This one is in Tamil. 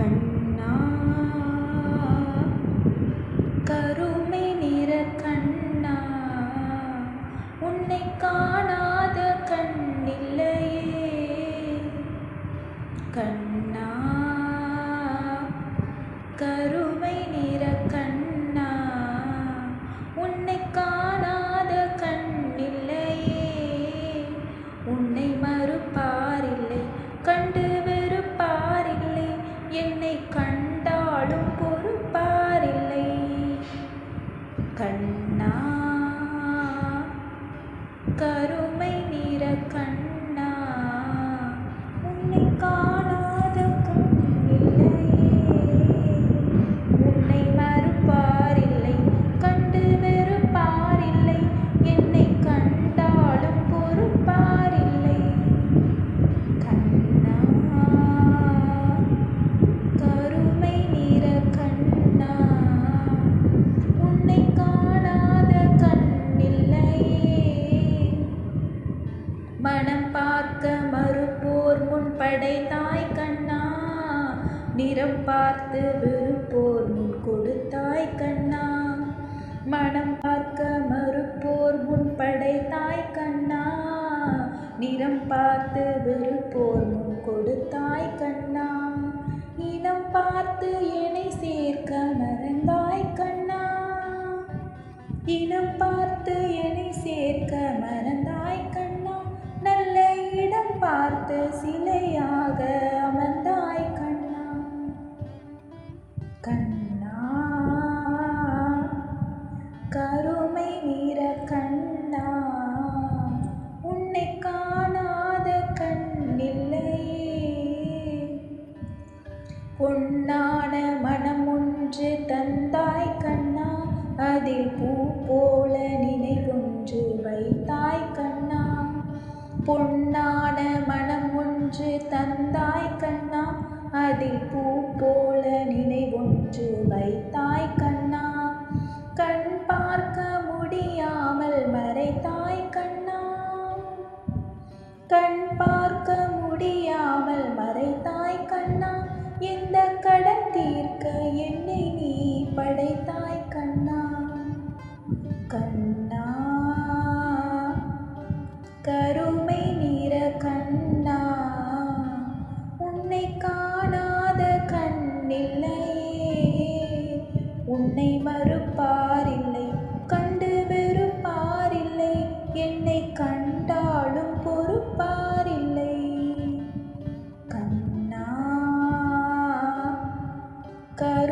கண்ணா கருமை நிற கண்ணா உன்னை காணாத கண்ணில்லையே கண்ணா கருமை நிற கண்ணா உன்னை காணாத கண்ணில்லையே உன்னை மறுப்பாரில்லை கண்டு வெறுப்பாரில்லை என்னை கண்டாலும் பொறுப்பாரில்லை கண்ணா கருமை நிற கண்ணா உன்னை காணாத கண்ணில்லையே உன்னை மறுப்பாரில்லை கண்டு வெறுப்பாரில்லை என்னை கண்டாலும் பொறுப்பாரில்லை கண்ணா கருமை நிற கண்ணா உன்னை காணாத கண்ணில்லையே மனம் பார்க்க மறுப்போர் முன் படைத்தாய் கண்ணா நிறம் பார்த்து வெறுப்போர் முன் கொடுத்தாய் கண்ணா மனம் பார்க்க மறுப்போர் முன் படைத்தாய் கண்ணா நிறம் பார்த்து வெறுப்போர் முன் கொடுத்தாய் கண்ணா இனம் பார்த்து என்னை சேர்க்க மறந்தாய் கண்ணா இனம் பார்த்து என்னை சேர்க்க மறந்தாய் கண்ணா நல்ல இடம் பார்த்து சிலையாக அமர்ந்தாய் கண்ணா கண்ணா கருமை நிற கண்ணா உன்னை காணாத கண்ணில்லையே பொன்னான மனம் ஒன்று தந்தாய் கண்ணா அதில் பூ போல நினைவொன்று வைத்தாய் கண்ணா பொன்னான மனம் ஒன்று தந்தாய் கண்ணா அதில் பூ போல நினைவொன்று வைத்தாய் கண்ணா கண் பார்க்க முடியாமல் மறைத்தாய் கண்ணா கண் பார்க்க முடியாமல் மறைத்தாய் கண்ணா இந்த கடன் தீர்க்க என்னை நீ படைத்தாய் கண்ணா கண்ணா கருமை நிற கண்ணா உன்னை காணாத கண்ணில்லையே உன்னை மறுப்பாரில்லை கண்டு வெறுப்பாரில்லை என்னை கண்டாலும் பொறுப்பாரில்லை கண்ணா கரு